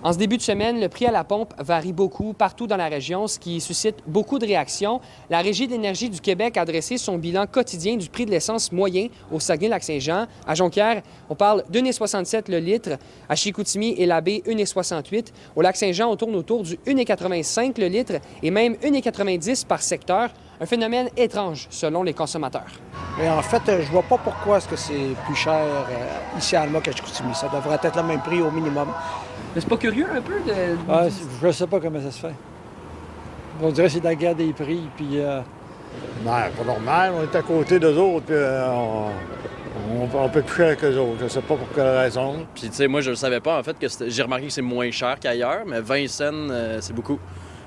En ce début de semaine, le prix à la pompe varie beaucoup partout dans la région, ce qui suscite beaucoup de réactions. La Régie de l'énergie du Québec a dressé son bilan quotidien du prix de l'essence moyen au Saguenay-Lac-Saint-Jean. À Jonquière, on parle de 1,67 le litre. À Chicoutimi et la baie, 1,68. Au Lac-Saint-Jean, on tourne autour du 1,85 le litre et même 1,90 par secteur. Un phénomène étrange selon les consommateurs. Mais en fait, je vois pas pourquoi est-ce que c'est plus cher ici à Alma qu'à Chicoutimi. Ça devrait être le même prix au minimum. Mais c'est pas curieux un peu de... Ah, je sais pas comment ça se fait. On dirait que c'est de la guerre des prix, puis... Non, pas normal. On est à côté d'eux autres, puis on peut plus cher qu'eux autres. Je sais pas pour quelle raison. Puis, tu sais, moi, je ne savais pas, en fait, que j'ai remarqué que c'est moins cher qu'ailleurs, mais 20 cents, c'est beaucoup.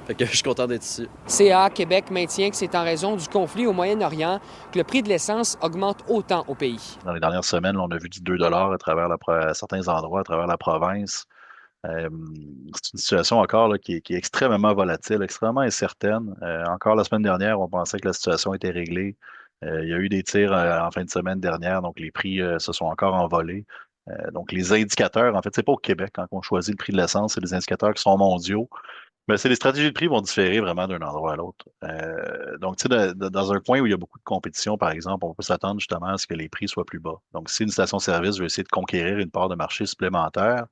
Fait que je suis content d'être ici. CA Québec maintient que c'est en raison du conflit au Moyen-Orient que le prix de l'essence augmente autant au pays. Dans les dernières semaines, on a vu du 2 à travers à certains endroits, à travers la province. C'est une situation encore là, qui est extrêmement volatile, extrêmement incertaine. Encore la semaine dernière, on pensait que la situation était réglée. Il y a eu des tirs en fin de semaine dernière, donc les prix se sont encore envolés. Donc les indicateurs, en fait, c'est pas au Québec quand on choisit le prix de l'essence, c'est des indicateurs qui sont mondiaux. Mais c'est les stratégies de prix vont différer vraiment d'un endroit à l'autre. Donc, tu sais, dans un coin où il y a beaucoup de compétition, par exemple, on peut s'attendre justement à ce que les prix soient plus bas. Donc, si une station-service veut essayer de conquérir une part de marché supplémentaire,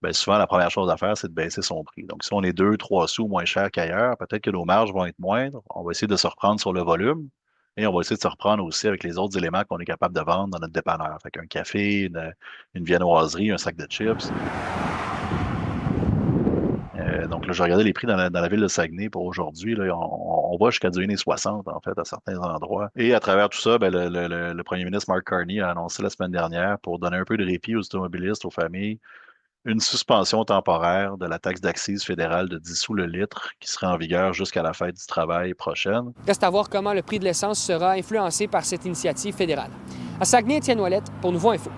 bien, souvent, la première chose à faire, c'est de baisser son prix. Donc, si on est 2, 3 sous moins cher qu'ailleurs, peut-être que nos marges vont être moindres. On va essayer de se reprendre sur le volume et on va essayer de se reprendre aussi avec les autres éléments qu'on est capable de vendre dans notre dépanneur. Fait qu'un café, une viennoiserie, un sac de chips. Donc là, j'ai regardé les prix dans la ville de Saguenay pour aujourd'hui. Là, on va jusqu'à du 1,60 en fait à certains endroits. Et à travers tout ça, ben, le premier ministre Mark Carney a annoncé la semaine dernière, pour donner un peu de répit aux automobilistes, aux familles, une suspension temporaire de la taxe d'accise fédérale de 10 sous le litre qui sera en vigueur jusqu'à la fête du travail prochaine. Reste à voir comment le prix de l'essence sera influencé par cette initiative fédérale. À Saguenay, Étienne Ouellette pour Nouveau Info.